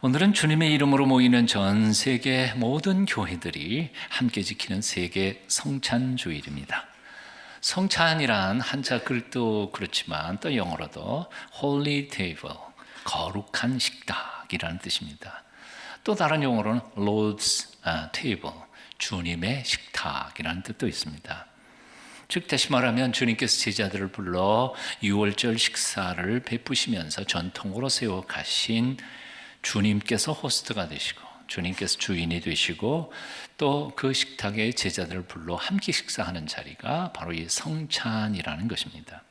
오늘은 주님의 이름으로 모이는 전 세계 모든 교회들이 함께 지키는 세계 성찬주일입니다. 성찬이란 한자 글도 그렇지만 또 영어로도 Holy Table, 거룩한 식탁이라는 뜻입니다. 또 다른 용어로는 Lord's Table, 주님의 식탁이라는 뜻도 있습니다. 즉 다시 말하면 주님께서 제자들을 불러 유월절 식사를 베푸시면서 전통으로 세워가신 주님께서 호스트가 되시고 주님께서 주인이 되시고 또 그 식탁에 제자들을 불러 함께 식사하는 자리가 바로 이 성찬이라는 것입니다.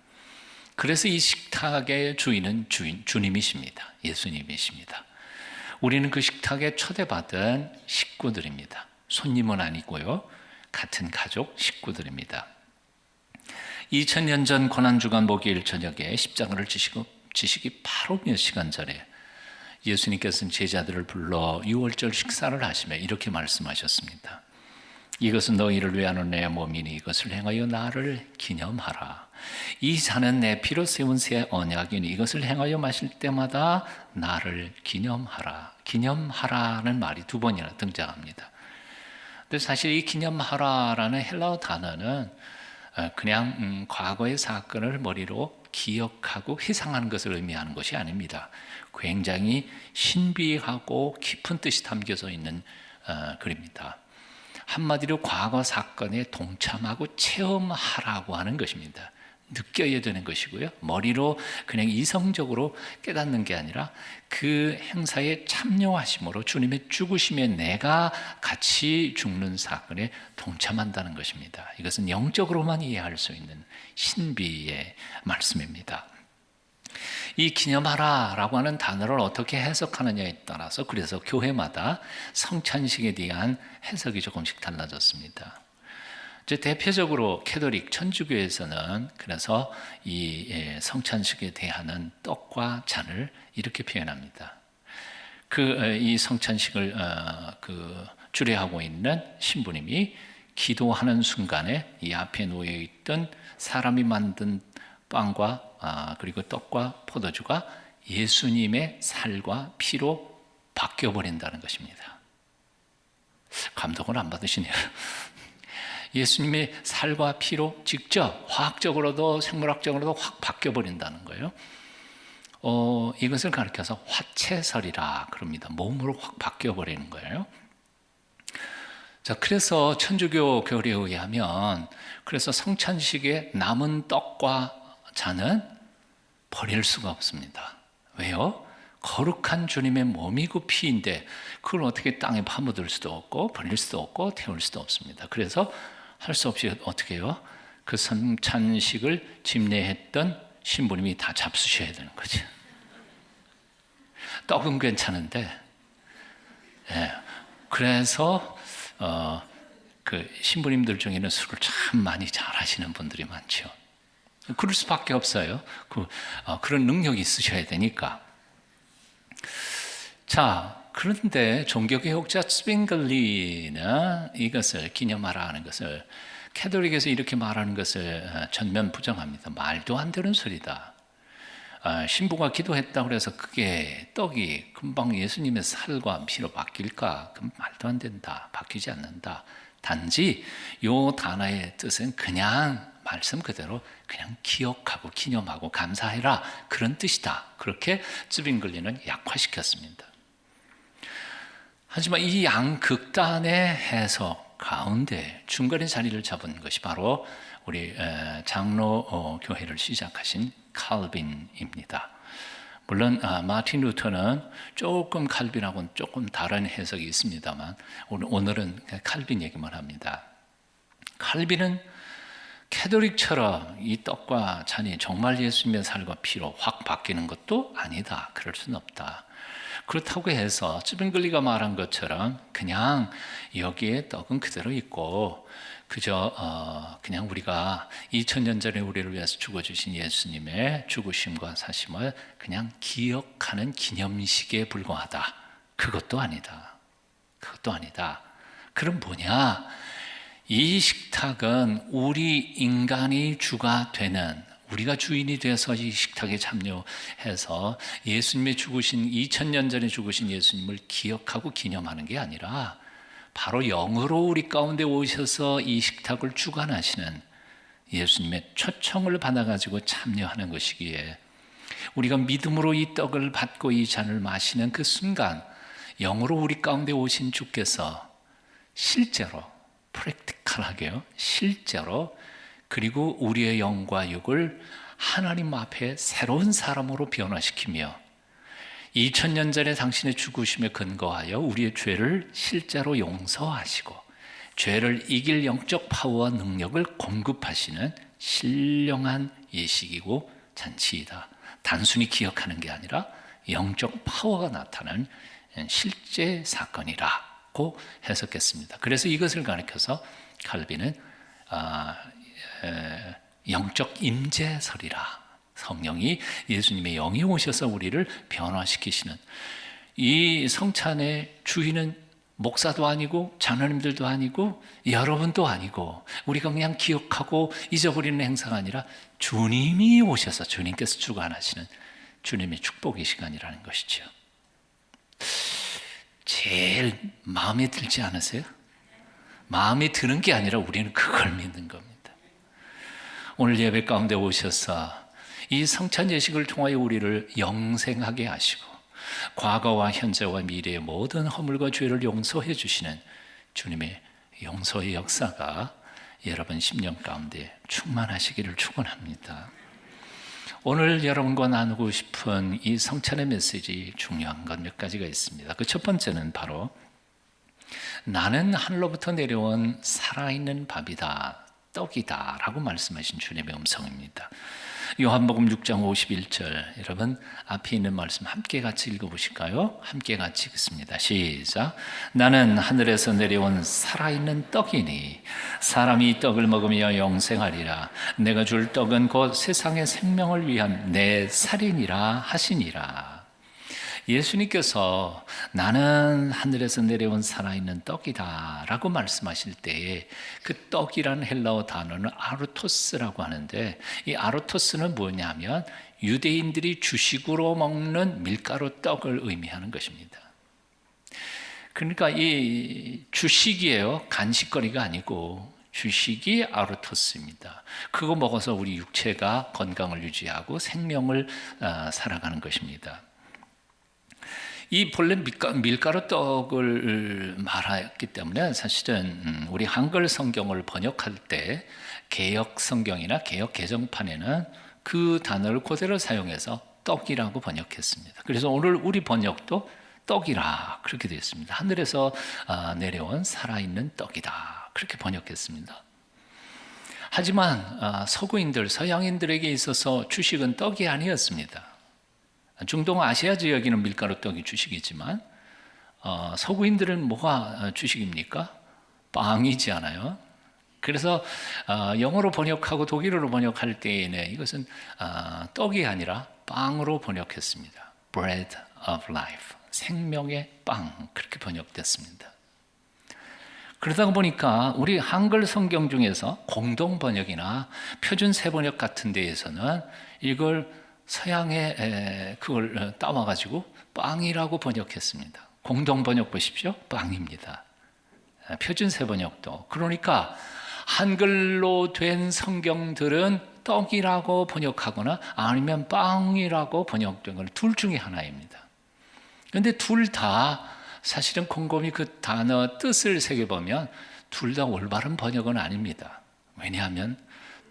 그래서 이 식탁의 주인은 주님이십니다. 예수님이십니다. 우리는 그 식탁에 초대받은 식구들입니다. 손님은 아니고요. 같은 가족 식구들입니다. 2000년 전 고난주간 목요일 저녁에 십자가를 지시기 바로 몇 시간 전에 예수님께서는 제자들을 불러 유월절 식사를 하시며 이렇게 말씀하셨습니다. 이것은 너희를 위하는 내 몸이니 이것을 행하여 나를 기념하라. 이 잔은 내 피로 세운 새 언약이니 이것을 행하여 마실 때마다 나를 기념하라. 기념하라는 말이 두 번이나 등장합니다. 근데 사실 이 기념하라라는 헬라어 단어는 그냥 과거의 사건을 머리로 기억하고 회상하는 것을 의미하는 것이 아닙니다. 굉장히 신비하고 깊은 뜻이 담겨져 있는 글입니다. 한마디로 과거 사건에 동참하고 체험하라고 하는 것입니다. 느껴야 되는 것이고요. 머리로 그냥 이성적으로 깨닫는 게 아니라 그 행사에 참여하심으로 주님의 죽으심에 내가 같이 죽는 사건에 동참한다는 것입니다. 이것은 영적으로만 이해할 수 있는 신비의 말씀입니다. 이 기념하라라고 하는 단어를 어떻게 해석하느냐에 따라서 그래서 교회마다 성찬식에 대한 해석이 조금씩 달라졌습니다. 대표적으로 캐톨릭 천주교에서는 그래서 이 성찬식에 대한 떡과 잔을 이렇게 표현합니다. 이 성찬식을 주례하고 있는 신부님이 기도하는 순간에 이 앞에 놓여 있던 사람이 만든 빵과 그리고 떡과 포도주가 예수님의 살과 피로 바뀌어 버린다는 것입니다. 감동을 안 받으시네요. 예수님의 살과 피로 직접 화학적으로도 생물학적으로도 확 바뀌어 버린다는 거예요. 이것을 가리켜서 화채설이라 그럽니다. 몸으로 확 바뀌어 버리는 거예요. 자, 그래서 천주교 교리에 의하면 그래서 성찬식에 남은 떡과 잔은 버릴 수가 없습니다. 왜요? 거룩한 주님의 몸이고 피인데 그걸 어떻게 땅에 파묻을 수도 없고 버릴 수도 없고 태울 수도 없습니다. 그래서 할 수 없이 어떻게 해요? 그 성찬식을 집례했던 신부님이 다 잡수셔야 되는 거죠. 떡은 괜찮은데, 그래서 그 신부님들 중에는 술을 참 많이 잘하시는 분들이 많죠. 그럴 수밖에 없어요. 그런 능력이 있으셔야 되니까. 자, 그런데 종교개혁자 스윙글리는 이것을 기념하라 하는 것을 캐톨릭에서 이렇게 말하는 것을 전면 부정합니다. 말도 안 되는 소리다. 신부가 기도했다고 해서 그게 떡이 금방 예수님의 살과 피로 바뀔까? 그럼 말도 안 된다. 바뀌지 않는다. 단지 이 단어의 뜻은 그냥 말씀 그대로 그냥 기억하고 기념하고 감사해라. 그런 뜻이다. 그렇게 스윙글리는 약화시켰습니다. 하지만 이 양극단의 해석 가운데 중간에 자리를 잡은 것이 바로 우리 장로 교회를 시작하신 칼빈입니다. 물론 마틴 루터는 조금 칼빈하고는 조금 다른 해석이 있습니다만 오늘은 칼빈 얘기만 합니다. 칼빈은 캐톨릭처럼 이 떡과 잔이 정말 예수님의 살과 피로 확 바뀌는 것도 아니다. 그럴 수는 없다. 그렇다고 해서 스윙글리가 말한 것처럼 그냥 여기에 떡은 그대로 있고 그저 그냥 우리가 2000년 전에 우리를 위해서 죽어주신 예수님의 죽으심과 사심을 그냥 기억하는 기념식에 불과하다. 그것도 아니다. 그것도 아니다. 그럼 뭐냐? 이 식탁은 우리 인간이 주가 되는 우리가 주인이 돼서 이 식탁에 참여해서 예수님의 죽으신 2000년 전에 죽으신 예수님을 기억하고 기념하는 게 아니라 바로 영으로 우리 가운데 오셔서 이 식탁을 주관하시는 예수님의 초청을 받아가지고 참여하는 것이기에 우리가 믿음으로 이 떡을 받고 이 잔을 마시는 그 순간 영으로 우리 가운데 오신 주께서 실제로 프랙티컬하게요, 실제로 그리고 우리의 영과 육을 하나님 앞에 새로운 사람으로 변화시키며 2000년 전에 당신의 죽으심에 근거하여 우리의 죄를 실제로 용서하시고 죄를 이길 영적 파워와 능력을 공급하시는 신령한 예식이고 잔치이다. 단순히 기억하는 게 아니라 영적 파워가 나타나는 실제 사건이라고 해석했습니다. 그래서 이것을 가리켜서 칼빈은 영적 임재설이라, 성령이 예수님의 영이 오셔서 우리를 변화시키시는, 이 성찬의 주인은 목사도 아니고 장로님들도 아니고 여러분도 아니고 우리가 그냥 기억하고 잊어버리는 행사가 아니라 주님이 오셔서 주님께서 주관하시는 주님의 축복의 시간이라는 것이죠. 제일 마음에 들지 않으세요? 마음에 드는 게 아니라 우리는 그걸 믿는 겁니다. 오늘 예배 가운데 오셔서 이 성찬 예식을 통하여 우리를 영생하게 하시고 과거와 현재와 미래의 모든 허물과 죄를 용서해 주시는 주님의 용서의 역사가 여러분 심령 가운데 충만하시기를 축원합니다. 오늘 여러분과 나누고 싶은 이 성찬의 메시지, 중요한 것 몇 가지가 있습니다. 그 첫 번째는 바로 나는 하늘로부터 내려온 살아있는 밥이다, 떡이다 라고 말씀하신 주님의 음성입니다. 요한복음 6장 51절, 여러분 앞에 있는 말씀 함께 같이 읽어보실까요? 함께 같이 읽습니다. 시작. 나는 하늘에서 내려온 살아있는 떡이니 사람이 이 떡을 먹으며 영생하리라. 내가 줄 떡은 곧 세상의 생명을 위한 내 살이니라 하시니라. 예수님께서 나는 하늘에서 내려온 살아있는 떡이다 라고 말씀하실 때에 그 떡이라는 헬라어 단어는 아르토스라고 하는데, 이 아르토스는 뭐냐면 유대인들이 주식으로 먹는 밀가루 떡을 의미하는 것입니다. 그러니까 이 주식이에요. 간식거리가 아니고 주식이 아르토스입니다. 그거 먹어서 우리 육체가 건강을 유지하고 생명을 살아가는 것입니다. 이 본래 밀가루 떡을 말했기 때문에 사실은 우리 한글 성경을 번역할 때 개역 성경이나 개역 개정판에는 그 단어를 그대로 사용해서 떡이라고 번역했습니다. 그래서 오늘 우리 번역도 떡이라 그렇게 되어 있습니다. 하늘에서 내려온 살아있는 떡이다 그렇게 번역했습니다. 하지만 서구인들, 서양인들에게 있어서 주식은 떡이 아니었습니다. 중동 아시아 지역에는 밀가루 떡이 주식이지만 서구인들은 뭐가 주식입니까? 빵이지 않아요? 그래서 영어로 번역하고 독일어로 번역할 때에는 이것은 떡이 아니라 빵으로 번역했습니다. Bread of life, 생명의 빵, 그렇게 번역됐습니다. 그러다 보니까 우리 한글 성경 중에서 공동 번역이나 표준 세번역 같은 데에서는 이걸 서양에 그걸 따와가지고 빵이라고 번역했습니다. 공동 번역 보십시오. 빵입니다. 표준 세번역도. 그러니까 한글로 된 성경들은 떡이라고 번역하거나 아니면 빵이라고 번역된 건 둘 중에 하나입니다. 그런데 둘 다 사실은 곰곰이 그 단어 뜻을 새겨보면 둘 다 올바른 번역은 아닙니다. 왜냐하면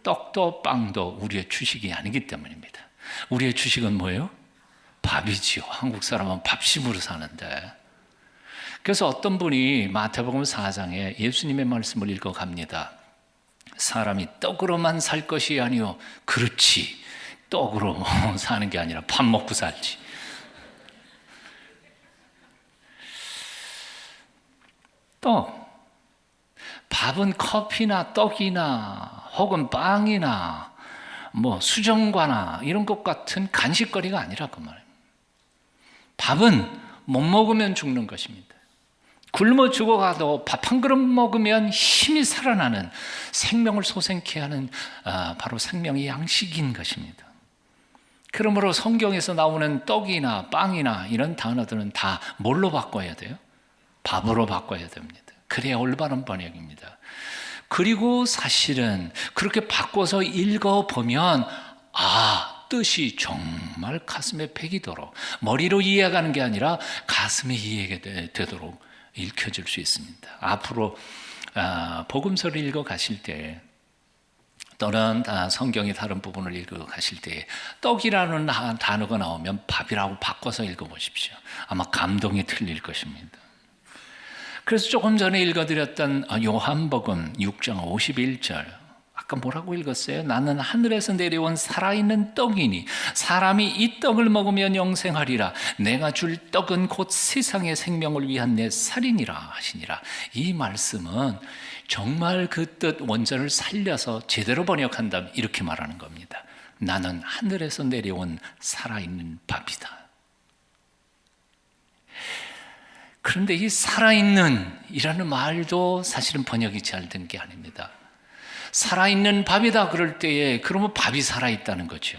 떡도 빵도 우리의 주식이 아니기 때문입니다. 우리의 주식은 뭐예요? 밥이지요. 한국 사람은 밥심으로 사는데. 그래서 어떤 분이 마태복음 4장에 예수님의 말씀을 읽어갑니다. 사람이 떡으로만 살 것이 아니요. 그렇지. 떡으로 사는 게 아니라 밥 먹고 살지. 떡. 밥은 커피나 떡이나 혹은 빵이나 뭐 수정과나 이런 것 같은 간식거리가 아니라 그 말입니다. 밥은 못 먹으면 죽는 것입니다. 굶어 죽어가도 밥 한 그릇 먹으면 힘이 살아나는, 생명을 솟아나게 하는 바로 생명의 양식인 것입니다. 그러므로 성경에서 나오는 떡이나 빵이나 이런 단어들은 다 뭘로 바꿔야 돼요? 밥으로 바꿔야 됩니다. 그래야 올바른 번역입니다. 그리고 사실은 그렇게 바꿔서 읽어보면 뜻이 정말 가슴에 배기도록, 머리로 이해하는 게 아니라 가슴에 이해가 되도록 읽혀질 수 있습니다. 앞으로 복음서를 읽어 가실 때, 또는 성경의 다른 부분을 읽어 가실 때 떡이라는 단어가 나오면 밥이라고 바꿔서 읽어 보십시오. 아마 감동이 틀릴 것입니다. 그래서 조금 전에 읽어드렸던 요한복음 6장 51절, 아까 뭐라고 읽었어요? 나는 하늘에서 내려온 살아있는 떡이니 사람이 이 떡을 먹으면 영생하리라. 내가 줄 떡은 곧 세상의 생명을 위한 내 살이니라 하시니라. 이 말씀은 정말 그 뜻 원전을 살려서 제대로 번역한다면 이렇게 말하는 겁니다. 나는 하늘에서 내려온 살아있는 밥이다. 그런데 이 살아있는 이라는 말도 사실은 번역이 잘 된 게 아닙니다. 살아있는 밥이다 그럴 때에 그러면 밥이 살아있다는 거죠.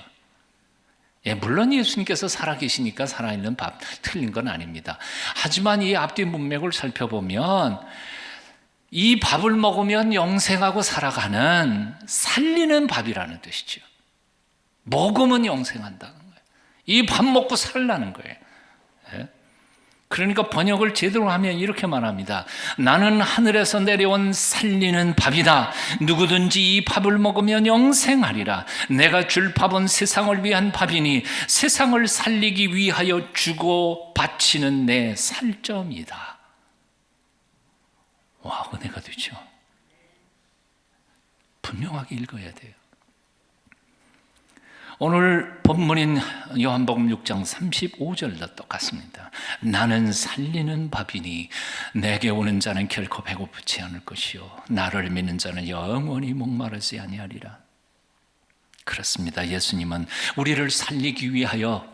물론 예수님께서 살아계시니까 살아있는 밥, 틀린 건 아닙니다. 하지만 이 앞뒤 문맥을 살펴보면 이 밥을 먹으면 영생하고 살아가는, 살리는 밥이라는 뜻이죠. 먹으면 영생한다는 거예요. 이 밥 먹고 살라는 거예요. 그러니까 번역을 제대로 하면 이렇게 말합니다. 나는 하늘에서 내려온 살리는 밥이다. 누구든지 이 밥을 먹으면 영생하리라. 내가 줄 밥은 세상을 위한 밥이니 세상을 살리기 위하여 주고 바치는 내 살점이다. 와, 은혜가 되죠. 분명하게 읽어야 돼요. 오늘 본문인 요한복음 6장 35절도 똑같습니다. 나는 살리는 밥이니 내게 오는 자는 결코 배고프지 않을 것이요 나를 믿는 자는 영원히 목마르지 아니하리라. 그렇습니다. 예수님은 우리를 살리기 위하여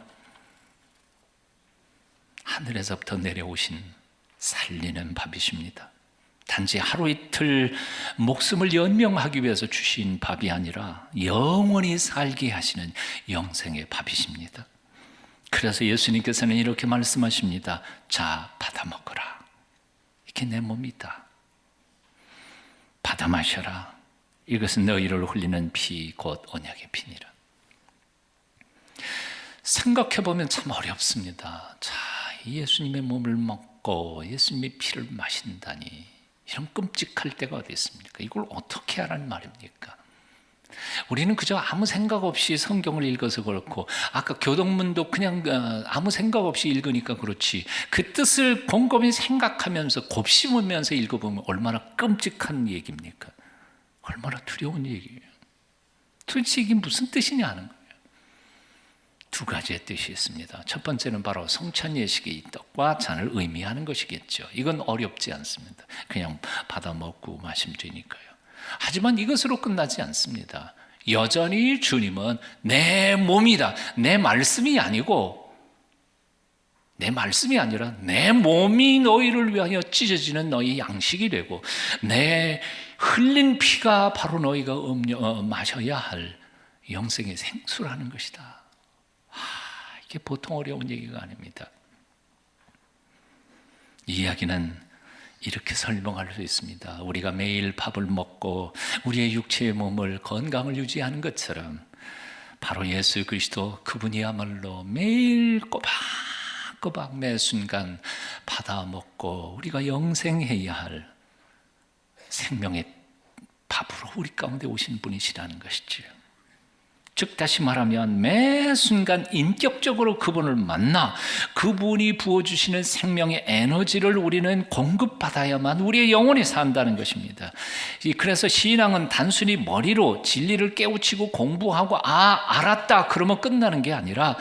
하늘에서부터 내려오신 살리는 밥이십니다. 단지 하루 이틀 목숨을 연명하기 위해서 주신 밥이 아니라 영원히 살게 하시는 영생의 밥이십니다. 그래서 예수님께서는 이렇게 말씀하십니다. 자, 받아 먹어라. 이게 내 몸이다. 받아 마셔라. 이것은 너희를 흘리는 피 곧 언약의 피니라. 생각해보면 참 어렵습니다. 자, 예수님의 몸을 먹고 예수님의 피를 마신다니, 이런 끔찍할 때가 어디 있습니까? 이걸 어떻게 하라는 말입니까? 우리는 그저 아무 생각 없이 성경을 읽어서 그렇고, 아까 교동문도 그냥 아무 생각 없이 읽으니까 그렇지, 그 뜻을 곰곰이 생각하면서 곱씹으면서 읽어보면 얼마나 끔찍한 얘기입니까? 얼마나 두려운 얘기예요. 도대체 이게 무슨 뜻이냐는 거예요. 두 가지의 뜻이 있습니다. 첫 번째는 바로 성찬 예식의 이 떡과 잔을 의미하는 것이겠죠. 이건 어렵지 않습니다. 그냥 받아 먹고 마시면 되니까요. 하지만 이것으로 끝나지 않습니다. 여전히 주님은 내 몸이다. 내 말씀이 아니고, 내 말씀이 아니라 내 몸이 너희를 위하여 찢어지는 너희 양식이 되고, 내 흘린 피가 바로 너희가 마셔야 할 영생의 생수라는 것이다. 이게 보통 어려운 얘기가 아닙니다. 이 이야기는 이렇게 설명할 수 있습니다. 우리가 매일 밥을 먹고 우리의 육체의 몸을, 건강을 유지하는 것처럼 바로 예수 그리스도, 그분이야말로 매일 꼬박꼬박 매 순간 받아 먹고 우리가 영생해야 할 생명의 밥으로 우리 가운데 오신 분이시라는 것이죠. 즉 다시 말하면 매 순간 인격적으로 그분을 만나 그분이 부어주시는 생명의 에너지를 우리는 공급받아야만 우리의 영혼이 산다는 것입니다. 그래서 신앙은 단순히 머리로 진리를 깨우치고 공부하고 알았다 그러면 끝나는 게 아니라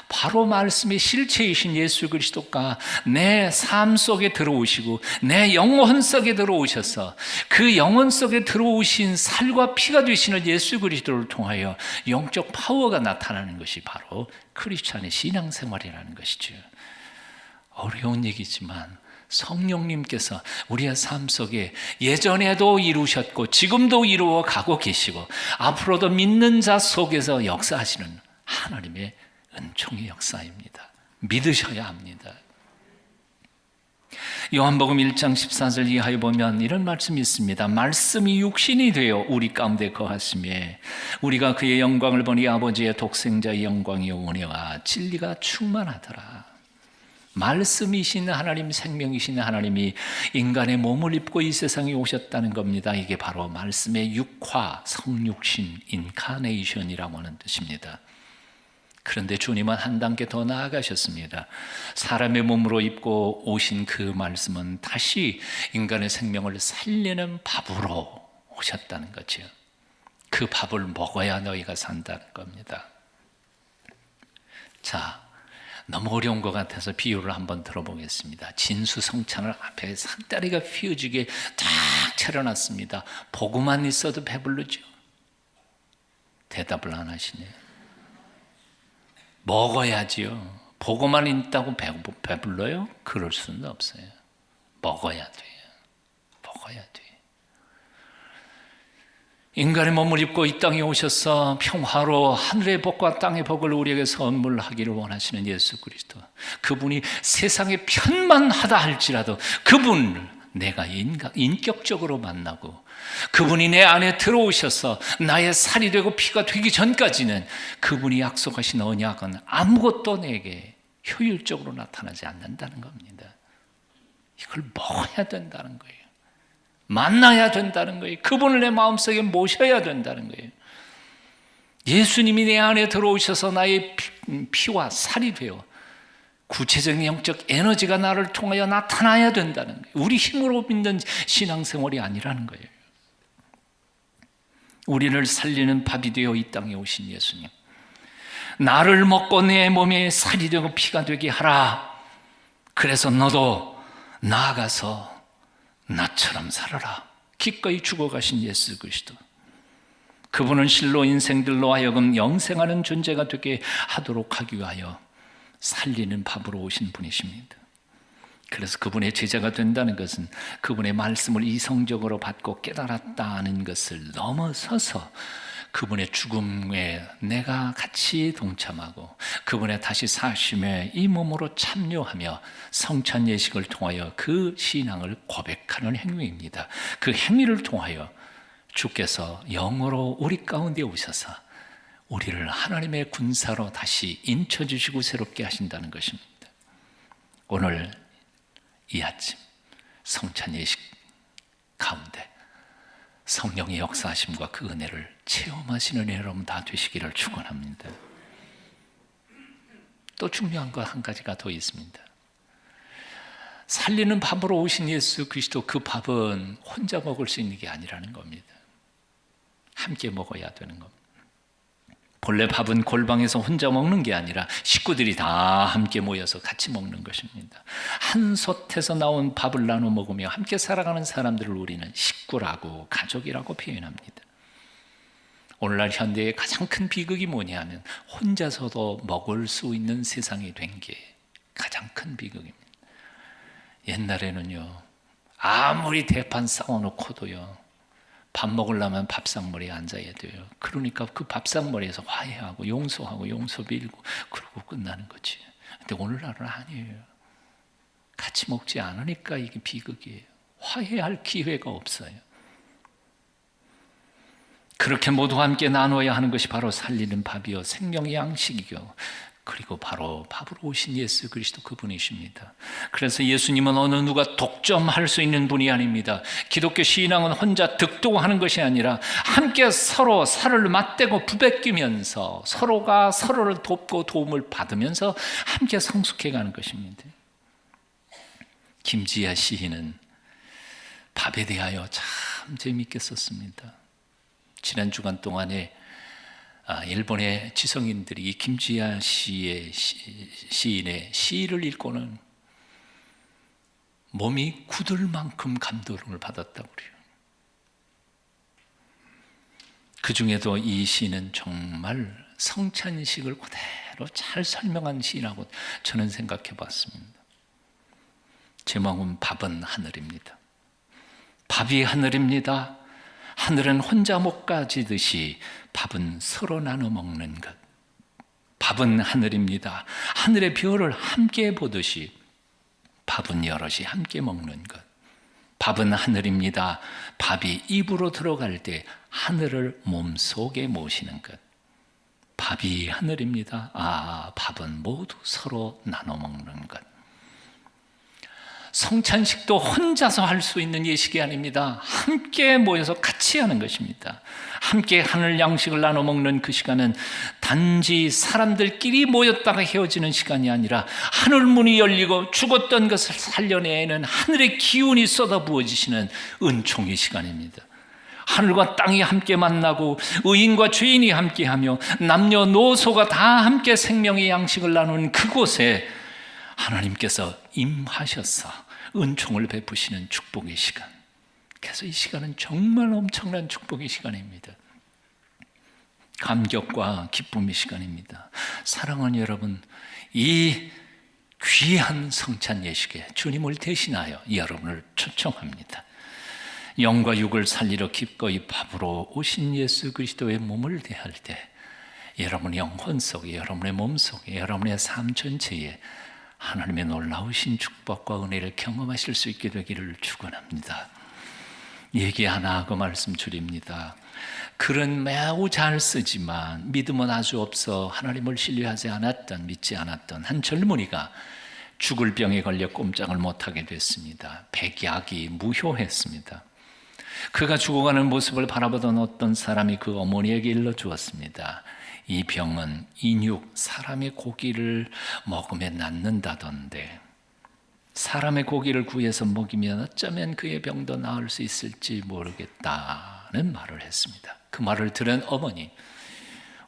바로 말씀의 실체이신 예수 그리스도가 내 삶 속에 들어오시고 내 영혼 속에 들어오셔서 그 영혼 속에 들어오신 살과 피가 되시는 예수 그리스도를 통하여 영적 파워가 나타나는 것이 바로 크리스찬의 신앙생활이라는 것이죠. 어려운 얘기지만 성령님께서 우리의 삶 속에 예전에도 이루셨고 지금도 이루어 가고 계시고 앞으로도 믿는 자 속에서 역사하시는 하나님의 은총의 역사입니다. 믿으셔야 합니다. 요한복음 1장 14절 이하에 보면 이런 말씀이 있습니다. 말씀이 육신이 되어 우리 가운데 거하시매 우리가 그의 영광을 보니 아버지의 독생자의 영광이요 은혜와 진리가 충만하더라. 말씀이신 하나님, 생명이신 하나님이 인간의 몸을 입고 이 세상에 오셨다는 겁니다. 이게 바로 말씀의 육화, 성육신, 인카네이션이라고 하는 뜻입니다. 그런데 주님은 한 단계 더 나아가셨습니다. 사람의 몸으로 입고 오신 그 말씀은 다시 인간의 생명을 살리는 밥으로 오셨다는 거죠. 그 밥을 먹어야 너희가 산다는 겁니다. 자, 너무 어려운 것 같아서 비유를 한번 들어보겠습니다. 진수성찬을 앞에 상다리가 휘어지게 딱 차려놨습니다. 보고만 있어도 배부르죠? 대답을 안 하시네요. 먹어야지요. 보고만 있다고 배불러요? 그럴 수는 없어요. 먹어야 돼요. 먹어야 돼요. 인간의 몸을 입고 이 땅에 오셔서 평화로 하늘의 복과 땅의 복을 우리에게 선물하기를 원하시는 예수 그리스도, 그분이 세상에 편만 하다 할지라도 그분을 내가 인격적으로 만나고 그분이 내 안에 들어오셔서 나의 살이 되고 피가 되기 전까지는 그분이 약속하신 언약은 아무것도 내게 효율적으로 나타나지 않는다는 겁니다. 이걸 먹어야 된다는 거예요. 만나야 된다는 거예요. 그분을 내 마음속에 모셔야 된다는 거예요. 예수님이 내 안에 들어오셔서 나의 피와 살이 되어 구체적인 영적 에너지가 나를 통하여 나타나야 된다는 거예요. 우리 힘으로 믿는 신앙생활이 아니라는 거예요. 우리를 살리는 밥이 되어 이 땅에 오신 예수님, 나를 먹고 내 몸에 살이 되고 피가 되게 하라. 그래서 너도 나아가서 나처럼 살아라. 기꺼이 죽어가신 예수 그리스도, 그분은 실로 인생들로 하여금 영생하는 존재가 되게 하도록 하기 위하여 살리는 밥으로 오신 분이십니다. 그래서 그분의 제자가 된다는 것은 그분의 말씀을 이성적으로 받고 깨달았다는 것을 넘어서서 그분의 죽음에 내가 같이 동참하고 그분의 다시 사심에 이 몸으로 참여하며 성찬 예식을 통하여 그 신앙을 고백하는 행위입니다. 그 행위를 통하여 주께서 영으로 우리 가운데 오셔서 우리를 하나님의 군사로 다시 인쳐주시고 새롭게 하신다는 것입니다. 오늘 이 아침 성찬 예식 가운데 성령의 역사하심과 그 은혜를 체험하시는 여러분 다 되시기를 축원합니다. 또 중요한 것 한 가지가 더 있습니다. 살리는 밥으로 오신 예수 그리스도, 그 밥은 혼자 먹을 수 있는 게 아니라는 겁니다. 함께 먹어야 되는 겁니다. 본래 밥은 골방에서 혼자 먹는 게 아니라 식구들이 다 함께 모여서 같이 먹는 것입니다. 한 솥에서 나온 밥을 나눠 먹으며 함께 살아가는 사람들을 우리는 식구라고, 가족이라고 표현합니다. 오늘날 현대의 가장 큰 비극이 뭐냐면 혼자서도 먹을 수 있는 세상이 된 게 가장 큰 비극입니다. 옛날에는요, 아무리 대판 쌓아놓고도요, 밥 먹으려면 밥상머리에 앉아야 돼요. 그러니까 그 밥상머리에서 화해하고 용서하고 용서 빌고 그러고 끝나는 거지. 근데 오늘날은 아니에요. 같이 먹지 않으니까 이게 비극이에요. 화해할 기회가 없어요. 그렇게 모두 함께 나눠야 하는 것이 바로 살리는 밥이요 생명의 양식이요, 그리고 바로 밥으로 오신 예수 그리스도 그분이십니다. 그래서 예수님은 어느 누가 독점할 수 있는 분이 아닙니다. 기독교 신앙은 혼자 득도하는 것이 아니라 함께 서로 살을 맞대고 부대끼면서 서로가 서로를 돕고 도움을 받으면서 함께 성숙해가는 것입니다. 김지아 시인은 밥에 대하여 참 재미있게 썼습니다. 지난 주간 동안에 일본의 지성인들이 이 김지아 시인의 시를 읽고는 몸이 굳을 만큼 감동을 받았다고 그래요. 그 중에도 이 시는 정말 성찬식을 그대로 잘 설명한 시라고 저는 생각해 봤습니다. 제목은 밥은 하늘입니다. 밥이 하늘입니다. 하늘은 혼자 못 가지듯이 밥은 서로 나눠 먹는 것. 밥은 하늘입니다. 하늘의 별을 함께 보듯이 밥은 여럿이 함께 먹는 것. 밥은 하늘입니다. 밥이 입으로 들어갈 때 하늘을 몸속에 모시는 것. 밥이 하늘입니다. 밥은 모두 서로 나눠 먹는 것. 성찬식도 혼자서 할 수 있는 예식이 아닙니다. 함께 모여서 같이 하는 것입니다. 함께 하늘 양식을 나눠 먹는 그 시간은 단지 사람들끼리 모였다가 헤어지는 시간이 아니라 하늘 문이 열리고 죽었던 것을 살려내는 하늘의 기운이 쏟아부어지시는 은총의 시간입니다. 하늘과 땅이 함께 만나고 의인과 죄인이 함께하며 남녀노소가 다 함께 생명의 양식을 나누는 그곳에 하나님께서 임하셔서 은총을 베푸시는 축복의 시간. 그래서 이 시간은 정말 엄청난 축복의 시간입니다. 감격과 기쁨의 시간입니다. 사랑하는 여러분, 이 귀한 성찬 예식에 주님을 대신하여 여러분을 초청합니다. 영과 육을 살리러 기꺼이 밥으로 오신 예수 그리스도의 몸을 대할 때 여러분의 영혼 속에, 여러분의 몸 속에, 여러분의 삶 전체에 하나님의 놀라우신 축복과 은혜를 경험하실 수 있게 되기를 축원합니다. 얘기 하나 하고 말씀 드립니다. 글은 매우 잘 쓰지만 믿음은 아주 없어 하나님을 신뢰하지 않았던, 믿지 않았던 한 젊은이가 죽을 병에 걸려 꼼짝을 못하게 됐습니다. 백약이 무효했습니다. 그가 죽어가는 모습을 바라보던 어떤 사람이 그 어머니에게 일러주었습니다. 이 병은 인육, 사람의 고기를 먹으면 낫는다던데 사람의 고기를 구해서 먹이면 어쩌면 그의 병도 나을 수 있을지 모르겠다는 말을 했습니다. 그 말을 들은 어머니,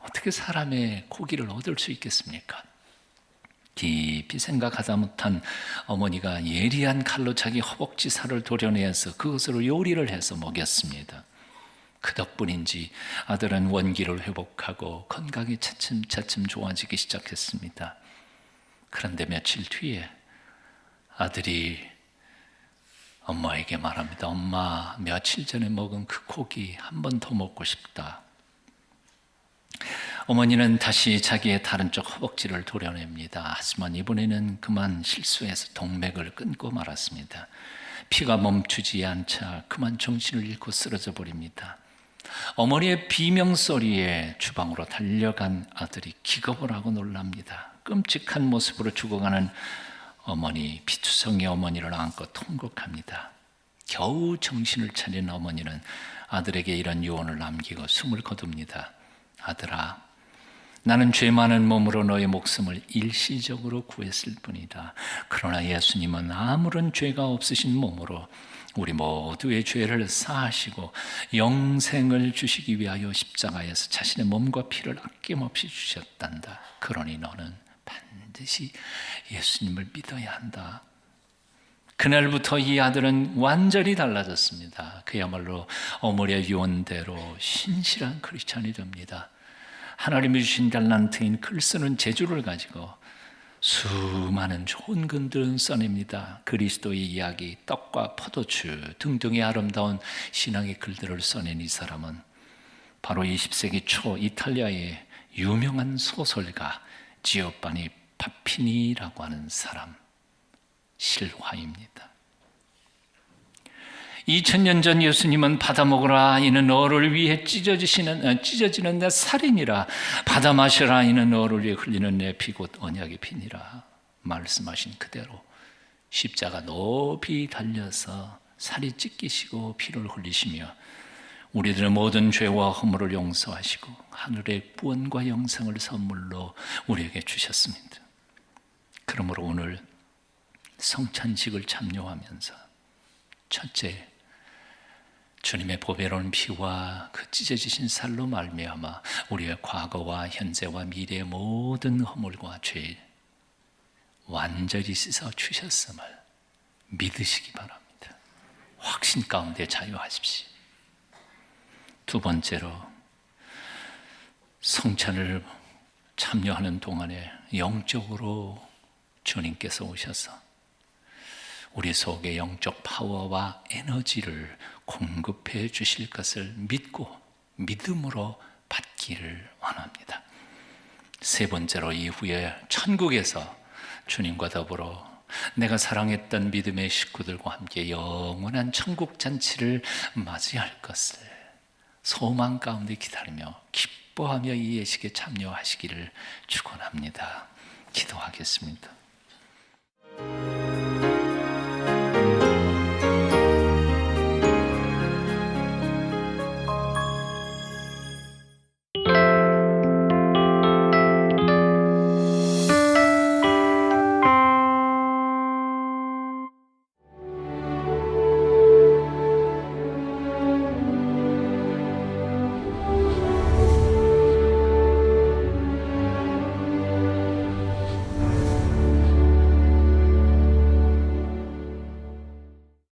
어떻게 사람의 고기를 얻을 수 있겠습니까? 깊이 생각하다 못한 어머니가 예리한 칼로 자기 허벅지 살을 도려내서 그것으로 요리를 해서 먹였습니다. 그 덕분인지 아들은 원기를 회복하고 건강이 차츰차츰 좋아지기 시작했습니다. 그런데 며칠 뒤에 아들이 엄마에게 말합니다. 엄마, 며칠 전에 먹은 그 고기 한 번 더 먹고 싶다. 어머니는 다시 자기의 다른 쪽 허벅지를 도려냅니다. 하지만 이번에는 그만 실수해서 동맥을 끊고 말았습니다. 피가 멈추지 않자 그만 정신을 잃고 쓰러져 버립니다. 어머니의 비명소리에 주방으로 달려간 아들이 기겁을 하고 놀랍니다. 끔찍한 모습으로 죽어가는 어머니, 피투성이 어머니를 안고 통곡합니다. 겨우 정신을 차린 어머니는 아들에게 이런 유언을 남기고 숨을 거둡니다. 아들아, 나는 죄 많은 몸으로 너의 목숨을 일시적으로 구했을 뿐이다. 그러나 예수님은 아무런 죄가 없으신 몸으로 우리 모두의 죄를 사하시고 영생을 주시기 위하여 십자가에서 자신의 몸과 피를 아낌없이 주셨단다. 그러니 너는 반드시 예수님을 믿어야 한다. 그날부터 이 아들은 완전히 달라졌습니다. 그야말로 어머니의 유언대로 신실한 크리스찬이 됩니다. 하나님이 주신 달란트인 글 쓰는 재주를 가지고 수많은 좋은 글들은 써냅니다. 그리스도의 이야기, 떡과 포도주 등등의 아름다운 신앙의 글들을 써낸 이 사람은 바로 20세기 초 이탈리아의 유명한 소설가 지오바니 파피니라고 하는 사람 실화입니다. 2000년 전 예수님은 받아 먹으라 이는 너를 위해 찢어지는 내 살이니라. 받아 마시라 이는 너를 위해 흘리는 내 피 곧 언약의 피니라. 말씀하신 그대로 십자가 높이 달려서 살이 찢기시고 피를 흘리시며 우리들의 모든 죄와 허물을 용서하시고 하늘의 구원과 영생을 선물로 우리에게 주셨습니다. 그러므로 오늘 성찬식을 참여하면서 첫째, 주님의 보배로운 피와 그 찢어지신 살로 말미암아 우리의 과거와 현재와 미래의 모든 허물과 죄 완전히 씻어 주셨음을 믿으시기 바랍니다. 확신 가운데 자유하십시오. 두 번째로, 성찬을 참여하는 동안에 영적으로 주님께서 오셔서 우리 속에 영적 파워와 에너지를 공급해 주실 것을 믿고 믿음으로 받기를 원합니다. 세 번째로, 이후에 천국에서 주님과 더불어 내가 사랑했던 믿음의 식구들과 함께 영원한 천국 잔치를 맞이할 것을 소망 가운데 기다리며 기뻐하며 이 예식에 참여하시기를 축원합니다. 기도하겠습니다.